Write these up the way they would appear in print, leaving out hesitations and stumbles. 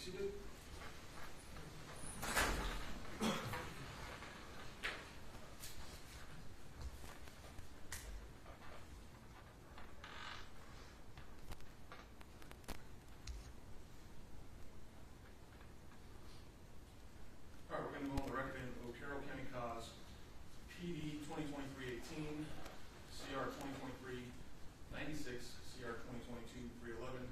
seated. All right, we're going to go on the record in Otero County Cause PD 2023-18, CR 2023-96, CR 2022-311,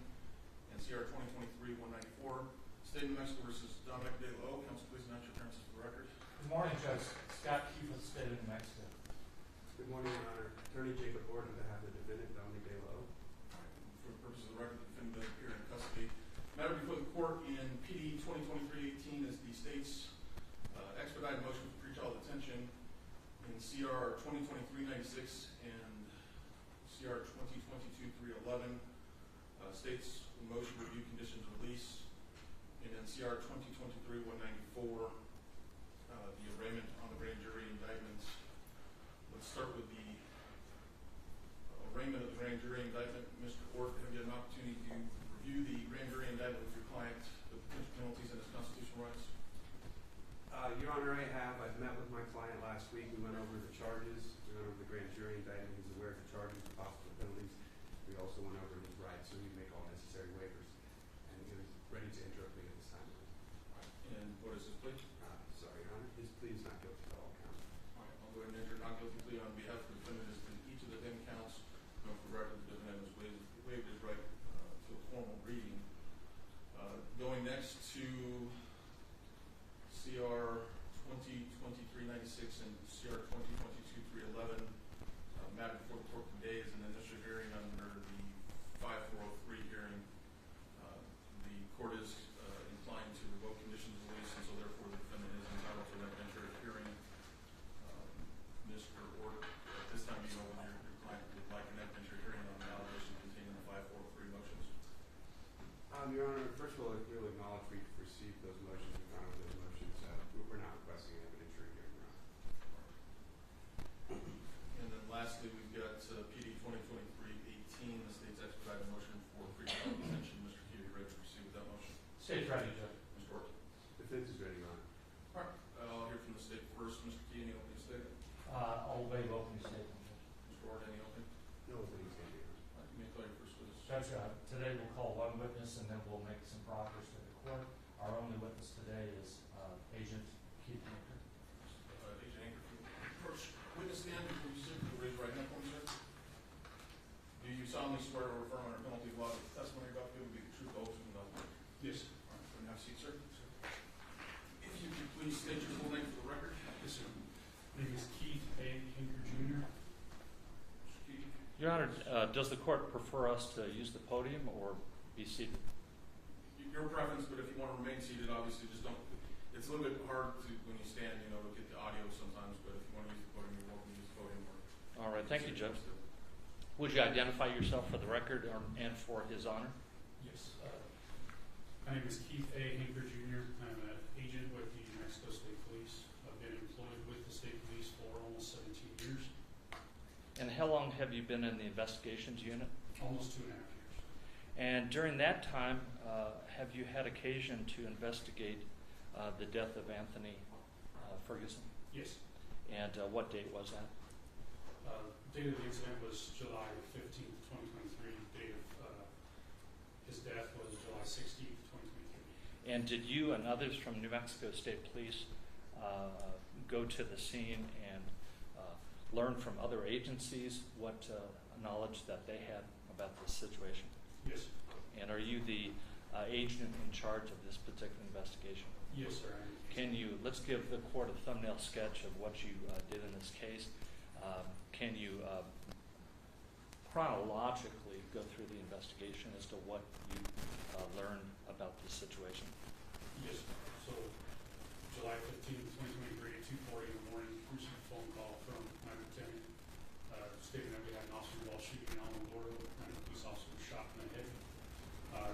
and CR 2023-194. State of New Mexico versus Dominic De La O. Counsel, please announce your appearances for the record. Good morning, Judge. Scott Keefe of the State of New Mexico. Good morning, Your Honor. Attorney Jacob Ward on behalf of the defendant, Dominic De La O. For the purposes of the record, the defendant does appear in custody. Matter before the court in PD 2023-18 is the state's expedited motion for pretrial detention in CR 2023-96 and CR 2022-311. State's motion to review conditions of release, and then CR 2023-194, the arraignment on the grand jury indictments. Let's start with the arraignment of the grand jury indictment. Mr. Orr, have you had an opportunity to review the grand jury indictment with your client, the potential penalties and his constitutional rights? Your Honor, I have. I've met with my client last week. We went over the charges. We went over the grand jury indictment. He's aware of the charges, the possible penalties. We also went over his rights, so he'd make all necessary waivers. And he was ready to enter a plea at this time. And what is his plea? Sorry, Your Honor. His plea is not guilty to all counts. All right, I'll go ahead and enter not guilty plea on behalf of the defendant as to each of the 10 counts. Going for the record, the defendant has waived his right to a formal reading. Going next to CR 2023-96 and CR 2022-311. Matter before the court today is an initial hearing under the 5403 hearing. The court is inclined to revoke conditions of release, and so therefore the defendant is entitled to an evidentiary hearing. Mr. Orr, at this time, you know whether your client would like an evidentiary hearing on the allegation contained in the 5403 motions. Your Honor, first of all, we'll acknowledge we received those motions. We found those motions. We're not requesting an evidentiary hearing, Your Honor. And then lastly, we've got PD 2023-18, the state's expedited motion for pretrial detention. Mr. Key, are you ready to proceed with that motion? State's ready, Judge. Mr. Orr. Defense is ready, Your Honor. All right, I'll hear from the state first. Mr. Key, any opening statement? I'll waive opening statement, Judge. Mr. Orr, any opening? No opening statement, Your Honor. All right, you may call your first witness. Judge, today we'll call one witness and then we'll make some progress to the court. Our only witness today is Agent Keith Anker. Agent Anker, approach witness stand before you sit. Raise your right hand for me, sir. Do you solemnly swear or affirm under penalty of law that the testimony you're about to give will be the truth, the whole truth, and nothing but the truth? Yes. All right, go and have a seat, sir. If you could please state your full name for the record. Yes, sir. My name is Keith A. Hinker Jr. Mr. Key. Your Honor, does the court prefer us to use the podium or be seated? Your preference, but if you want to remain seated, obviously just don't. It's a little bit hard to, when you stand, to get the audio sometimes, but if you want to use the podium, you're welcome to use the podium. All right, thank you, Judge. Would you identify yourself for the record and for his honor? Yes. My name is Keith A. Hinker Jr. I'm an agent with the New Mexico State Police. I've been employed with the State Police for almost 17 years. And how long have you been in the investigations unit? Almost 2.5 years. And during that time, have you had occasion to investigate the death of Anthony Ferguson? Yes. And what date was that? Date of the incident was July 15th, 2023. Date of his death was July 16th, 2023. And did you and others from New Mexico State Police go to the scene and learn from other agencies what knowledge that they had about this situation? Yes. And are you the agent in charge of this particular investigation? Yes, sir. Let's give the court a thumbnail sketch of what you did in this case. Can you chronologically go through the investigation as to what you learned about this situation? Yes. So, July 15th, 2023 at 2:40 in the morning, received a phone call from my lieutenant stating that we had an officer involved shooting in Alamogordo, and a police officer was shot in the head.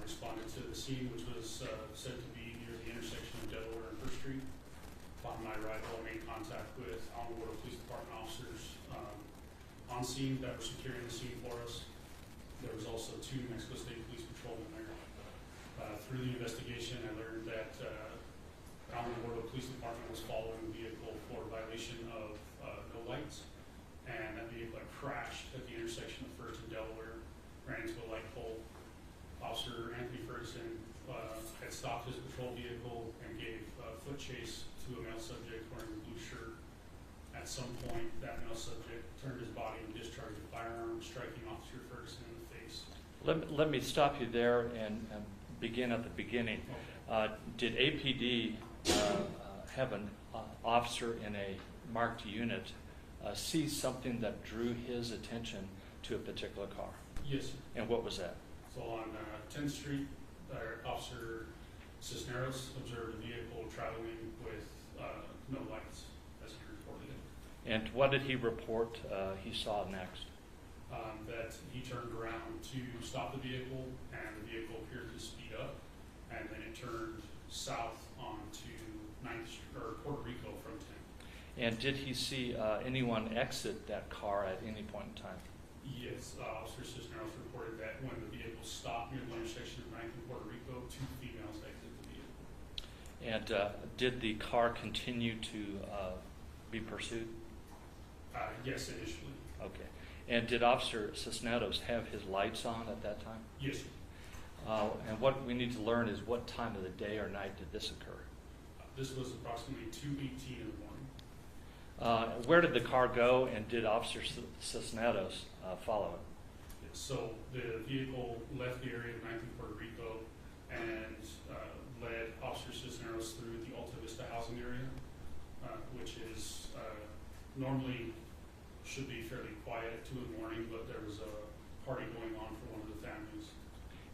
Responded to the scene, which was said to be near the intersection of Delaware and First Street. Upon my arrival, I made contact with Alamogordo Police Department officers on scene that were securing the scene for us. There was also 2 New Mexico State Police patrolmen there. Through the investigation, I learned that Alamogordo Police Department was following the vehicle for violation of no lights, and that vehicle had crashed at the intersection of First and Delaware, ran into a light pole. Officer Anthony Ferguson had stopped his patrol vehicle and gave foot chase to a male subject wearing a blue shirt. At some point, that male subject turned his body and discharged a firearm, striking Officer Ferguson in the face. Let me stop you there and begin at the beginning. Okay. Did APD have an officer in a marked unit see something that drew his attention to a particular car? Yes, sir. And what was that? So on 10th Street, Officer Cisneros observed a vehicle traveling with no lights, as he reported it. And what did he report he saw next? That he turned around to stop the vehicle, and the vehicle appeared to speed up, and then it turned south onto 9th Street, or Puerto Rico from 10th. And did he see anyone exit that car at any point in time? Yes, Officer Cisneros reported that when the vehicle stopped near the intersection of 9th and Puerto Rico, 2 females exited the vehicle. And did the car continue to be pursued? Yes, initially. Okay. And did Officer Cisneros have his lights on at that time? Yes, sir. And what we need to learn is what time of the day or night did this occur? This was approximately 2:18 in the morning. Where did the car go, and did Officer Cisneros follow it? So the vehicle left the area of 9th and Puerto Rico and led Officer Cisneros through the Alta Vista housing area, which is normally should be fairly quiet at 2 in the morning, but there was a party going on for one of the families.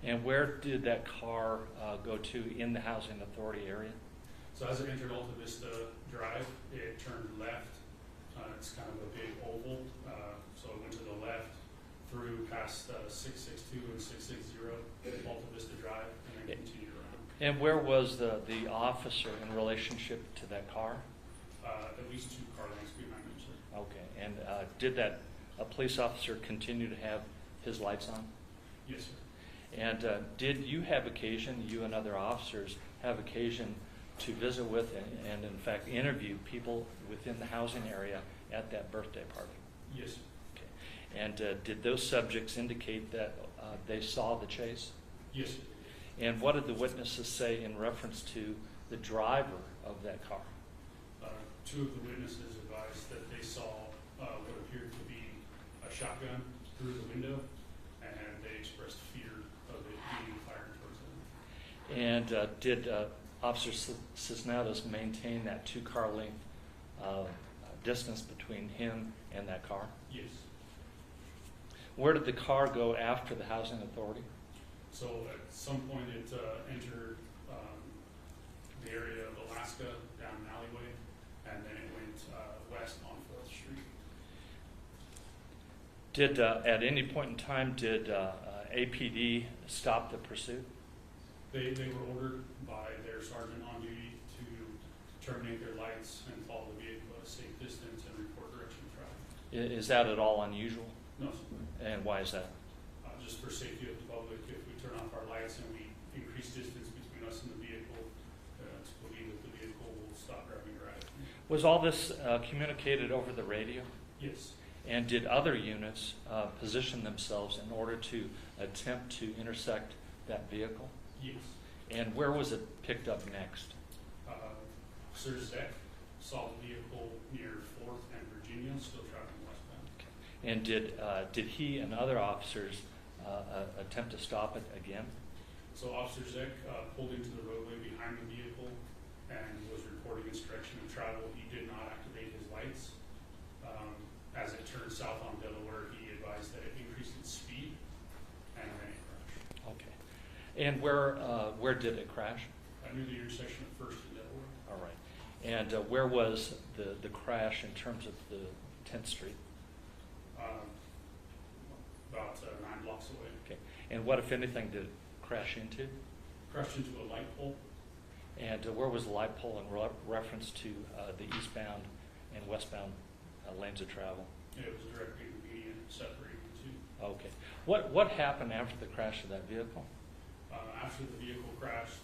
And where did that car go to in the housing authority area? So as it entered Alta Vista Drive, it turned left. It's kind of a big oval, so it went to the left through past 662 and 660 Alta Vista Drive, and then continued around. And where was the officer in relationship to that car? At least 2 car lengths behind him, sir. Okay. And did that police officer continue to have his lights on? Yes, sir. And did you have occasion, you and other officers have occasion to visit with and in fact interview people within the housing area at that birthday party? Yes, sir. Okay. And did those subjects indicate that they saw the chase? Yes, sir. And what did the witnesses say in reference to the driver of that car? 2 of the witnesses advised that they saw what appeared to be a shotgun through the window, and they expressed fear of it being fired towards them. And did Officer Cisneros maintain that 2-car length distance between him and that car? Yes. Where did the car go after the housing authority? So at some point it entered the area of Alaska down an alleyway, and then it went west on 4th Street. Did at any point in time did APD stop the pursuit? They were ordered by their sergeant on duty to terminate their lights and follow the vehicle at a safe distance and report direction of traffic. Is that at all unusual? No, sir. And why is that? Just for safety of the public, if we turn off our lights and we increase distance between us and the vehicle, it's believed that the vehicle will stop driving erratically. Was all this communicated over the radio? Yes. And did other units position themselves in order to attempt to intersect that vehicle? Yes. And where was it picked up next? Officer Zek saw the vehicle near 4th and Virginia, still traveling westbound. Okay. And did he and other officers attempt to stop it again? So Officer Zek pulled into the roadway behind the vehicle and was reporting its direction of travel. He did not activate his lights. As it turned south on Delaware, he advised that it increased its speed, and then it crashed. Okay. And where did it crash? Near the intersection of 1st and Delaware. All right. And where was the crash in terms of the 10th Street? About 9 blocks away. Okay. And what, if anything, did it crash into? Crashed into a light pole. And where was the light pole in reference to the eastbound and westbound lanes of travel? It was directly in the median, separating the 2. Okay. What happened after the crash of that vehicle? After the vehicle crashed,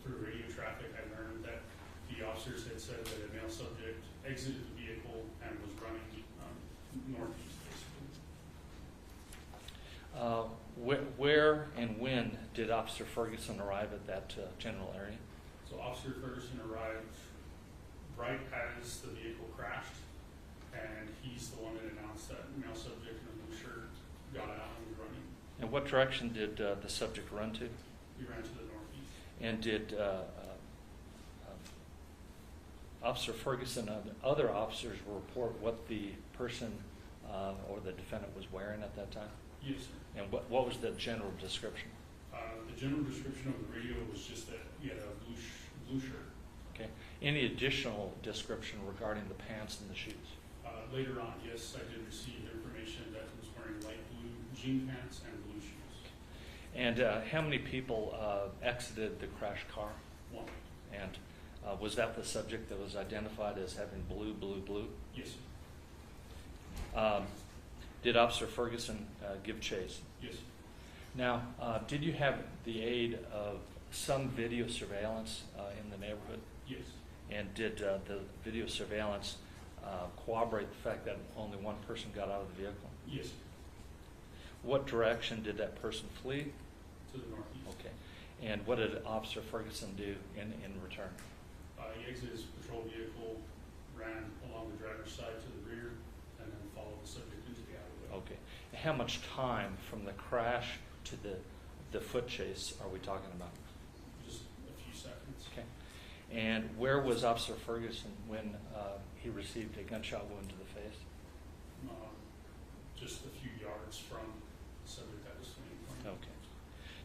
through radio traffic, I learned that the officers had said that a male subject exited the vehicle and was running northeast, basically. Where and when did Officer Ferguson arrive at that general area? So Officer Ferguson arrived right as the vehicle crashed, and he's the one that announced that male subject in a blue shirt got out and was running. And what direction did the subject run to? He ran to the northeast. And did Officer Ferguson and other officers report what the person or the defendant was wearing at that time? Yes, sir. And what was the general description? The general description of the radio was just that he had a blue shirt. Okay. Any additional description regarding the pants and the shoes? Later on, yes, I did receive information that he was wearing light blue jean pants and blue shoes. And how many people exited the crashed car? One. And was that the subject that was identified as having blue, blue, blue? Yes, sir. Did Officer Ferguson give chase? Yes, sir. Now, did you have the aid of some video surveillance in the neighborhood? Yes. And did the video surveillance corroborate the fact that only one person got out of the vehicle? Yes, sir. What direction did that person flee? To the northeast. Okay. And what did Officer Ferguson do in return? He exited his patrol vehicle, ran along the driver's side to the rear, and then followed the subject into the alleyway. Okay. How much time from the crash to the foot chase are we talking about? Just a few seconds. Okay. And where was Officer Ferguson when he received a gunshot wound to the face? Just a few yards from the subject that was fleeing from. Okay.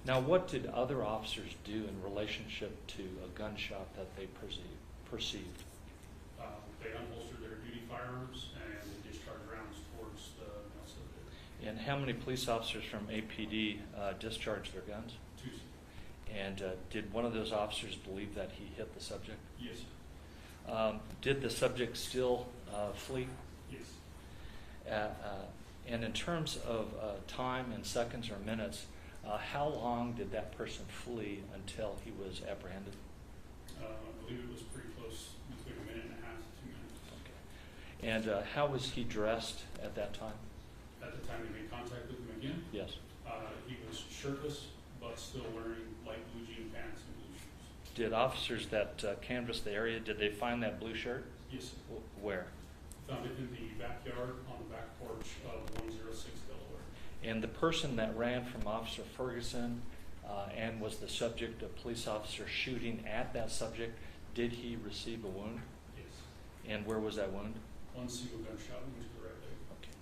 Now, what did other officers do in relationship to a gunshot that they perceived? They unholstered their duty firearms and they discharged rounds towards the male subject. And how many police officers from APD discharged their guns? Two, sir. And did one of those officers believe that he hit the subject? Yes, sir. Did the subject still flee? Yes. And in terms of time in seconds or minutes, how long did that person flee until he was apprehended? I believe it was pretty close, between a minute and a half to 2 minutes. Okay. And how was he dressed at that time? At the time they made contact with him again, Yes. he was shirtless, but still wearing light blue jean pants and blue shoes. Did officers that canvassed the area, did they find that blue shirt? Yes, sir. Where? Found it in the backyard on the back porch of 106 Delaware. And the person that ran from Officer Ferguson and was the subject of police officer shooting at that subject, did he receive a wound? Yes. And where was that wound? One single gunshot into the right leg. Okay.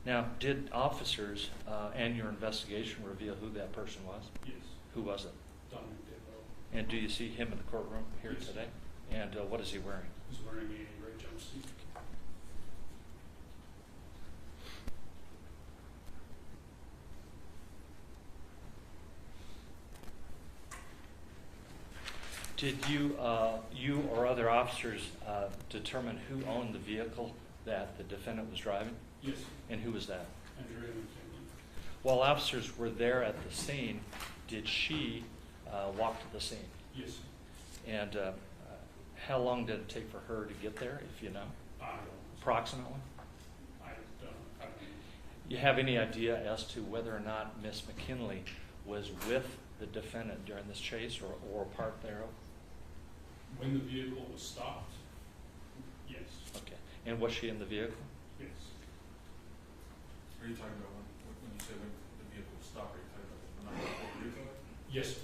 Now, did officers and your investigation reveal who that person was? Yes. Who was it? Dominic Devo. And do you see him in the courtroom here Yes. today? And what is he wearing? He's wearing a red jumpsuit. Did you or other officers determine who owned the vehicle that the defendant was driving? Yes. And who was that? Andrea McKinley. While officers were there at the scene, did she walk to the scene? Yes. And how long did it take for her to get there, if you know? I don't. Approximately? I don't. You have any idea as to whether or not Miss McKinley was with the defendant during this chase or a part thereof? When the vehicle was stopped, yes. Okay. And was she in the vehicle? Yes. Are you talking about when you say when the vehicle was stopped, are you talking about the vehicle? Yes,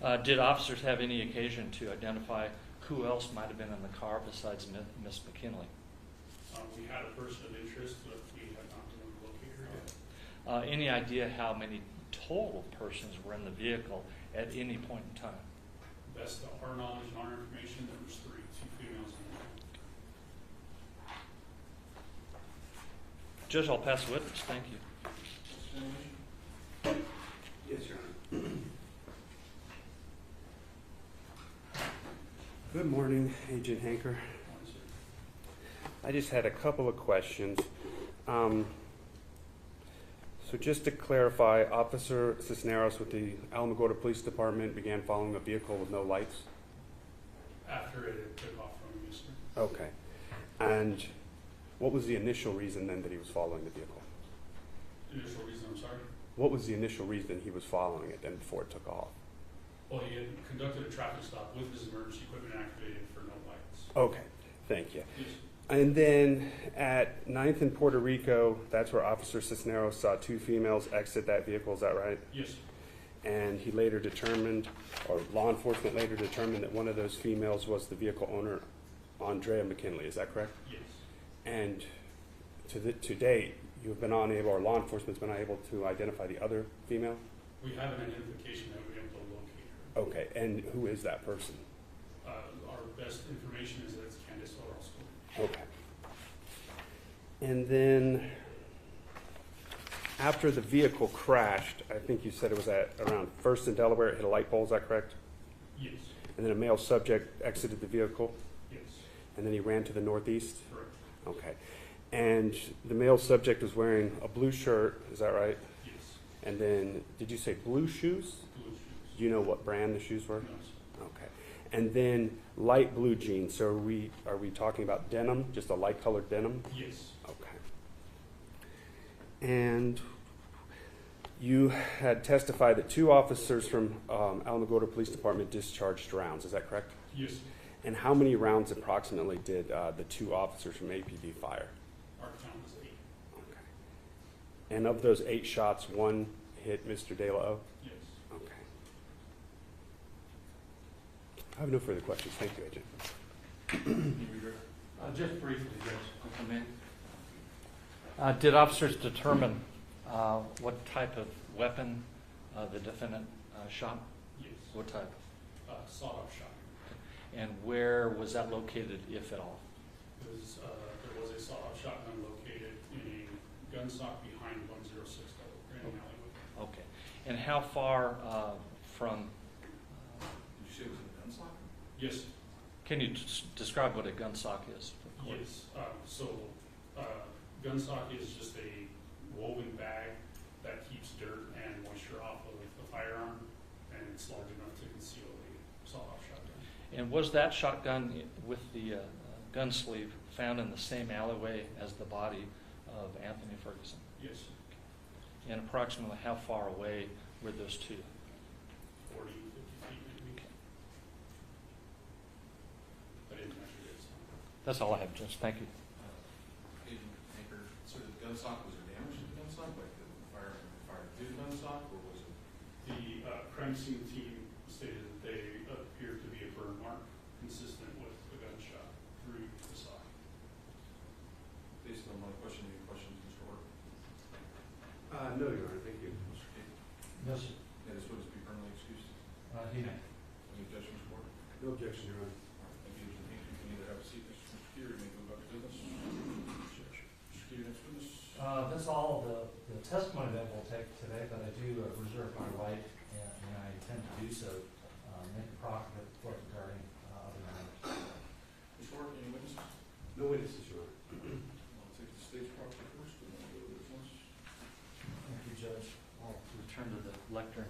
sir. Did officers have any occasion to identify who else might have been in the car besides Miss McKinley? We had a person of interest, but we had not been able to locate her yet. Any idea how many total persons were in the vehicle at any point in time? Best of our knowledge and our information, there was 3, 2 females and 1 male. Judge, I'll pass the witness. Thank you. Yes, Your Honor. Good morning, Agent Hanker. Morning, sir. I just had a couple of questions. So So just to clarify, Officer Cisneros with the Alamogordo Police Department began following a vehicle with no lights? After it took off from him, yes, sir. Okay. And what was the initial reason then that he was following the vehicle? Initial reason, I'm sorry. What was the initial reason he was following it then before it took off? Well, he had conducted a traffic stop with his emergency equipment activated for no lights. Okay, thank you. Yes. And then at 9th and Puerto Rico, that's where Officer Cisneros saw two females exit that vehicle, is that right? Yes, sir. And he later determined, or law enforcement later determined, that one of those females was the vehicle owner, Andrea McKinley, is that correct? Yes. And to date, you've been unable, or law enforcement's been unable to identify the other female? We have an identification that we're able to locate her. Okay, and who is that person? Our best information is that it's Candace Orozco. Okay. And then, after the vehicle crashed, I think you said it was at around 1st and Delaware, it hit a light pole, is that correct? Yes. And then a male subject exited the vehicle, Yes. and then he ran to the northeast? Correct. Okay. And the male subject was wearing a blue shirt, is that right? Yes. And then, did you say blue shoes? Blue shoes. Do you know what brand the shoes were? No, sir. Okay. And then light blue jeans, so are we talking about denim, just a light colored denim? Yes. Okay. And you had testified that two officers from Alamogordo Police Department discharged rounds, is that correct? Yes, sir. And how many rounds approximately did the two officers from APD fire? Our count was 8. Okay. And of those 8 shots, one hit Mr. De La O? Yes. Okay. I have no further questions. Thank you, Agent. Just briefly, Judge, if I may. Did officers determine what type of weapon the defendant shot? Yes. What type? Sawed-off shot. And where was that located, if at all? There was a sawed-off shotgun located in a gun stock behind 106 Grand Alleyway. Okay. And how far from, Did you say it was in a gun sock? Yes. can you describe what a gun sock is? for the court? Yes. Gun stock is just a woven bag that keeps dirt and moisture off of the firearm, and it's large enough to conceal a sawed-off shotgun. And was that shotgun with the gun sleeve found in the same alleyway as the body of Anthony Ferguson? Yes. And approximately how far away were those two? 40, 50 feet maybe. I didn't measure it, so. That's all I have, Judge. Thank you. Agent Anchor, so the gun sock, was there damage to the gun sock? Like the fire through the gun sock, or was it? The crime scene team stated that they appeared to be a burn mark consistent with the gunshot through the sock. Based on my question, any questions, Mr. Orr? No, Your Honor. Thank you. Mr. King? Yes, sir. Yeah, this witness be permanently excused. He may. Any objection, Mr. Orr? No objection, Your Honor. All right, thank you, Agent King. You can either have a seat, Mr. Keir, you may move up to business. Mr. Keir, next witness. That's all the testimony that we'll take today, but I do reserve my right, and I intend to do so, make a proffer at the court regarding other matters. Mr. Orr, any witnesses? No witnesses, Your Honor. I'll take the stage property first, and then I'll go to the defense. Thank you, Judge. I'll return to the lectern.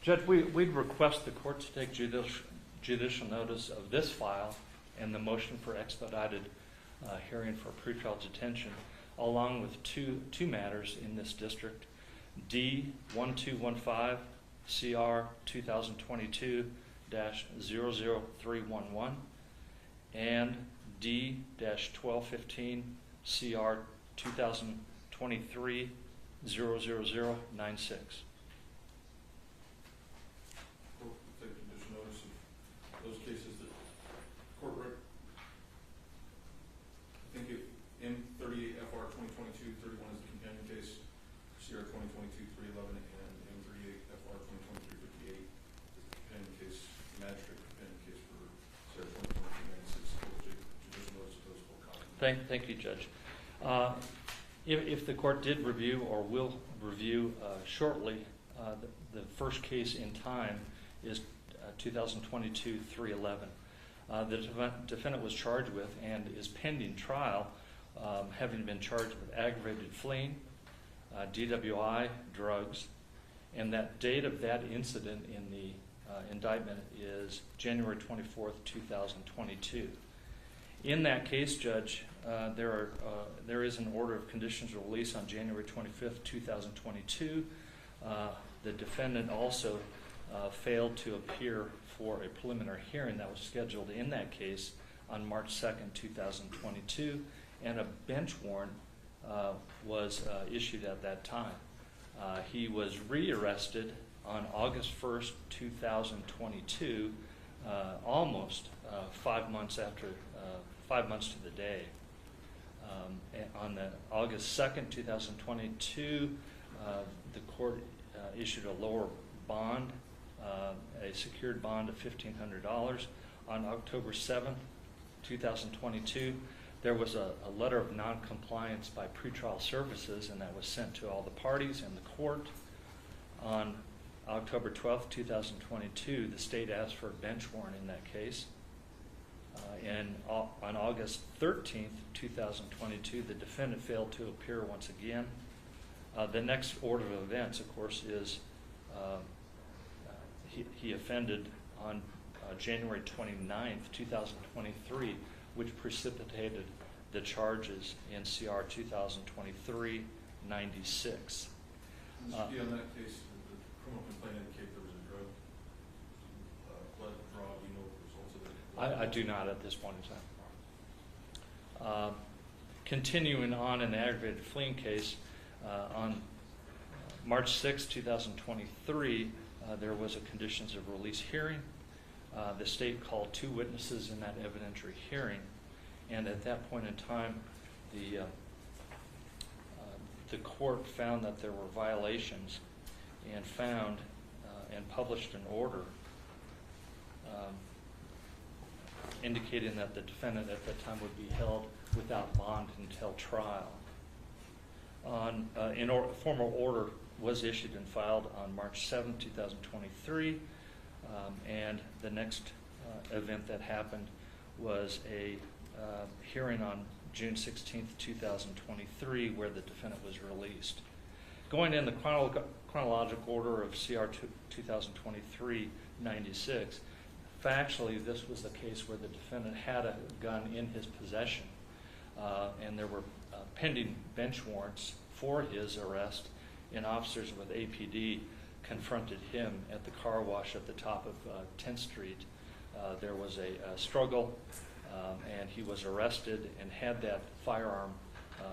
Judge, we'd request the court to take judicial notice of this file and the motion for expedited hearing for pretrial detention, along with two matters in this district, D-1215, CR 2022-00311, and D-1215, CR 2023-00096. Court will take judicial notice of those cases that court I think M38 FR 2022-31 is the companion case, CR 2022-311, and M38 FR 2023-58 is the companion case, magistrate companion case for CR 2022-96. Court will take judicial notice of those full copies. Thank you, Judge. If the court did review or will review shortly, the first case in time is 2022-311. The defendant was charged with and is pending trial, having been charged with aggravated fleeing, DWI, drugs, and that date of that incident in the indictment is January 24th, 2022. In that case, Judge, there is an order of conditions of release on January 25th, 2022. The defendant also failed to appear for a preliminary hearing that was scheduled in that case on March 2nd, 2022, and a bench warrant was issued at that time. He was rearrested on August 1st, 2022, almost 5 months after, 5 months to the day. On the August 2nd, 2022, the court issued a lower bond, a secured bond of $1,500. On October 7th, 2022, there was a letter of noncompliance by pretrial services, and that was sent to all the parties and the court. On October 12th, 2022, the state asked for a bench warrant in that case. And on August 13th, 2022, the defendant failed to appear once again. The next order of events, of course, is he offended on January 29th, 2023, which precipitated the charges in CR 2023-96. Mr. Key, on that case, the criminal complaint indicated there was a blood draw. Do you know the results of it? I do not at this point in time. Continuing on in the aggravated fleeing case, on March 6, 2023, there was a conditions of release hearing. The state called 2 witnesses in that evidentiary hearing, and at that point in time, the court found that there were violations and found and published an order indicating that the defendant at that time would be held without bond until trial. Formal order was issued and filed on March 7, 2023, and the next event that happened was a hearing on June 16, 2023, where the defendant was released. Going in the chronological order of CR 2023-96, factually, this was the case where the defendant had a gun in his possession, and there were pending bench warrants for his arrest, and officers with APD confronted him at the car wash at the top of 10th Street. There was a struggle, and he was arrested and had that firearm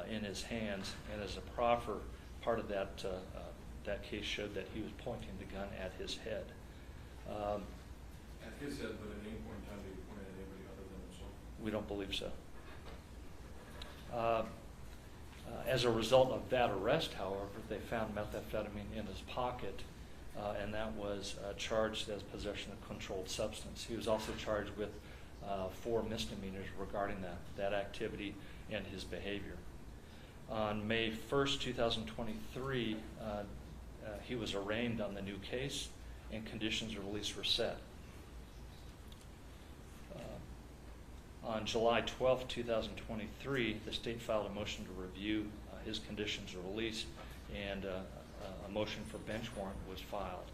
in his hands, and as a proffer, part of that case showed that he was pointing the gun at his head. At his head, but at any point in time, did he point at anybody other than himself? We don't believe so. As a result of that arrest, however, they found methamphetamine in his pocket, and that was charged as possession of controlled substance. He was also charged with 4 misdemeanors regarding that activity and his behavior. On May 1st, 2023, he was arraigned on the new case, and conditions of release were set. On July 12, 2023, the state filed a motion to review his conditions of release, and a motion for bench warrant was filed.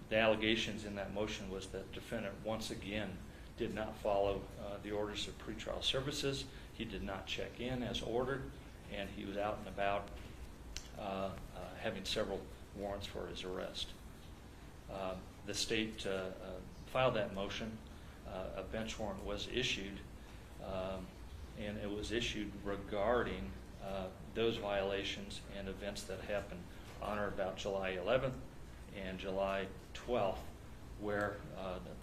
The allegations in that motion was that the defendant once again did not follow the orders of pretrial services. He did not check in as ordered, and he was out and about having several warrants for his arrest. The state filed that motion. A bench warrant was issued, and it was issued regarding those violations and events that happened on or about July 11th and July 12th, where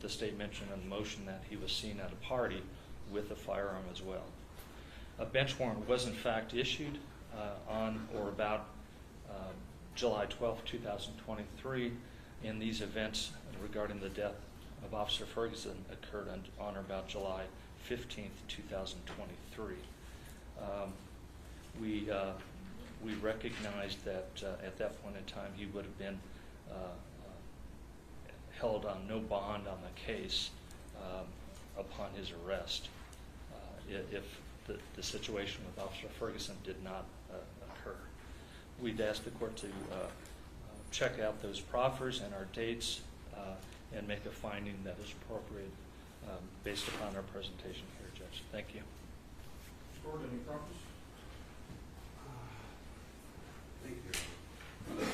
the state mentioned in the motion that he was seen at a party with a firearm as well. A bench warrant was in fact issued on or about July 12th, 2023, and these events regarding the death of Officer Ferguson occurred on or about July 15th, 2023. We recognized that at that point in time he would have been held on no bond on the case upon his arrest if the situation with Officer Ferguson did not we'd ask the court to check out those proffers and our dates and make a finding that is appropriate based upon our presentation here, Judge. Thank you. Mr. Gordon, any prompters? Thank you.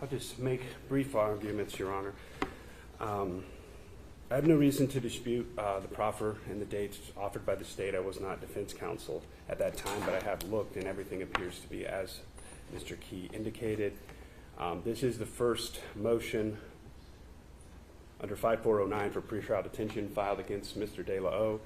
I'll just make brief arguments, Your Honor. I have no reason to dispute the proffer and the dates offered by the state. I was not defense counsel at that time, but I have looked, and everything appears to be as Mr. Key indicated. This is the first motion under 5409 for pretrial detention filed against Mr. De La O.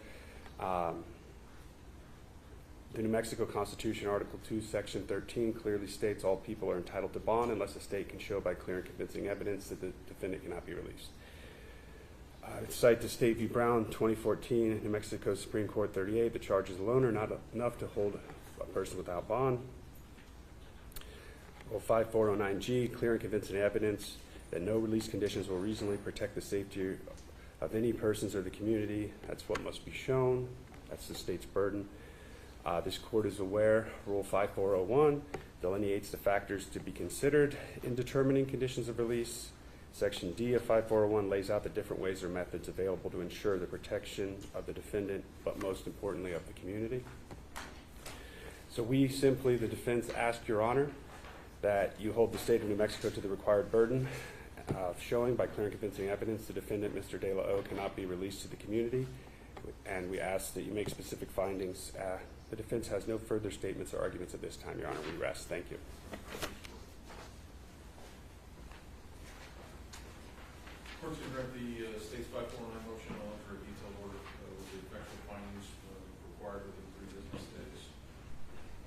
The New Mexico Constitution, Article 2, Section 13, clearly states all people are entitled to bond unless the state can show by clear and convincing evidence that the defendant cannot be released. Cite to State v. Brown, 2014, New Mexico Supreme Court 38, the charges alone are not enough to hold a person without bond. Rule 5409G, clear and convincing evidence that no release conditions will reasonably protect the safety of any persons or the community. That's what must be shown. That's the state's burden. This court is aware, Rule 5401 delineates the factors to be considered in determining conditions of release. Section D of 5401 lays out the different ways or methods available to ensure the protection of the defendant, but most importantly of the community. So we simply, the defense, ask Your Honor that you hold the state of New Mexico to the required burden of showing by clear and convincing evidence the defendant, Mr. De La O, cannot be released to the community. And we ask that you make specific findings. The defense has no further statements or arguments at this time, Your Honor. We rest. Thank you. Court's going to grant the state's 5409 motion. I'll enter a detailed order with the factual findings required within 3 business days.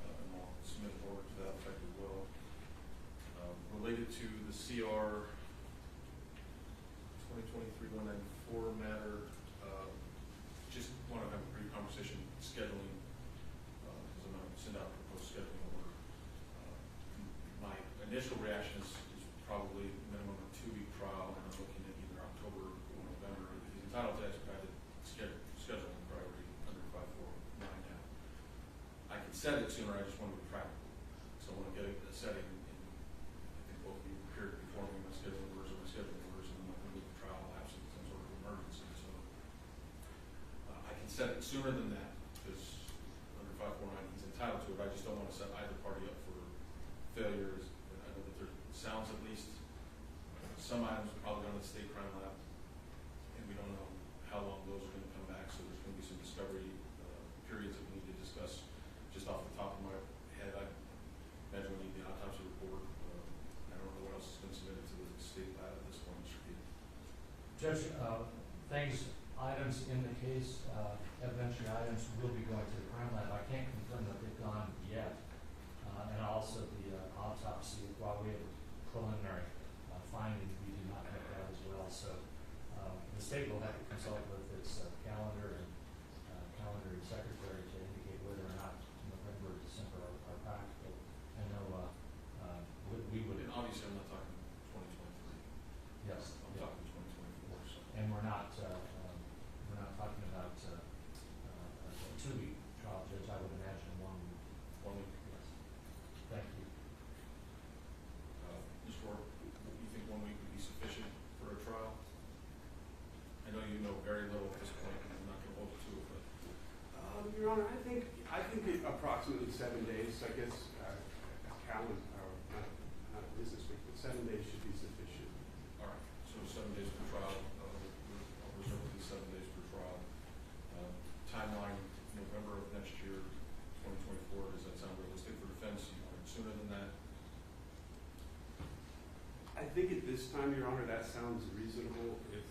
And I'll submit an order to that effect as well. Related to the CR 2023-194 matter, just want to have a brief conversation scheduling, because I'm going to send out a proposed scheduling order. My initial reaction is probably minimum of 2-week trial, and I'm looking at either October or November. He's entitled to expedited scheduling priority under 549 now. I can set it sooner, I just want to be practical. So I want to get a setting, and I think both of you appeared before me, my scheduling orders, and I'm not going to move the trial absent some sort of emergency. So I can set it sooner than that, because under 549 he's entitled to it. I just don't want to set either party up for failures. I know that there sounds at least some items are probably on the state crime lab, and we don't know how long those are going to come back, so there's going to be some discovery periods that we need to discuss. Just off the top of my head, I imagine we need the autopsy report. I don't know what else has been submitted to the state lab at this point, Mr. Keith. Judge, items in the case, evidentiary items will be going to the crime lab. I can't confirm that they've gone yet. And also the autopsy, while we have a preliminary finding, we do not have that as well. So the state will have to consult with its calendar and secretary to indicate whether or not November or December are practical. I know we would. And obviously I'm not talking 2023. Yes. I'm talking 2024. So. And we're not talking about a 2-week trial, Judge. I would imagine 1 week. 1 week. Yes. Thank you. Mr. Ward, you think 1 week would be sufficient for a trial? I know you know very little at this point, and I'm not going to hold you to it, but Your Honor, I think it approximately 7 days. I guess calendar, not business week, but 7 days should be sufficient. all right. So 7 days per trial. I'll reserve the 7 days per trial. Timeline: November of next year, 2024. Does that sound realistic for defense? You want it sooner than that? I think at this time, Your Honor, that sounds reasonable. If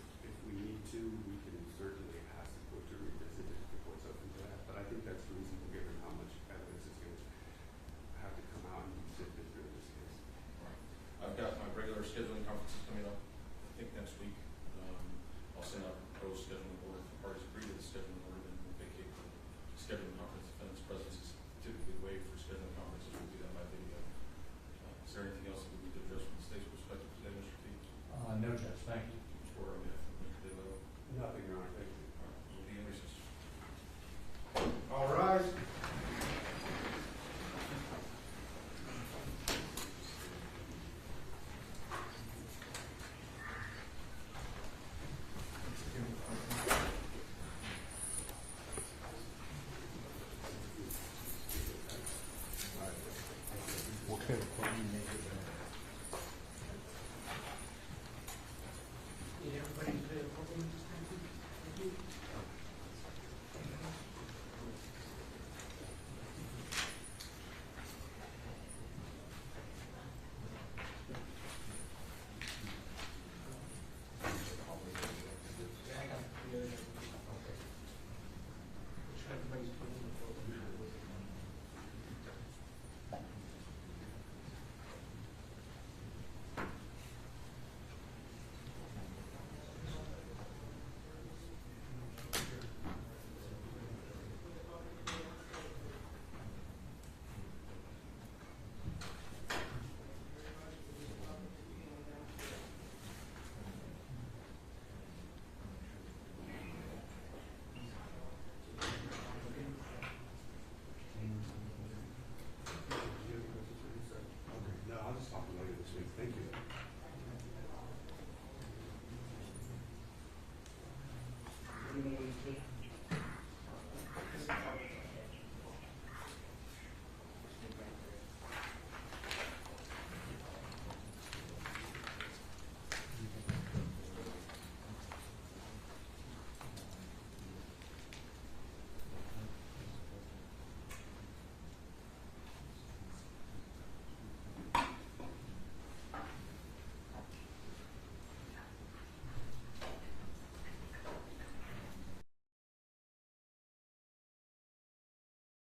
we need to, we can certainly ask the court to revisit it if the court's open to that. But I think that's reasonable given how much evidence is going to have to come out and be sifted through in this case. All right. I've got my regular scheduling conferences coming up, I think next week. I'll send out a proposed scheduling order. If the parties agree to the scheduling order, then we'll vacate the scheduling conference. Defendant's presence is typically waived for scheduling conferences. We'll do that by video. Is there anything else that we need to address from the state's perspective today, Mr. T? No, Judge. Thank you. Mr. Ward, on behalf of Mr. De La O. Nothing. Did everybody do a couple minutes, thank you? Thank you. No, I'll just talk to you later this week. Thank you. What do you want to do?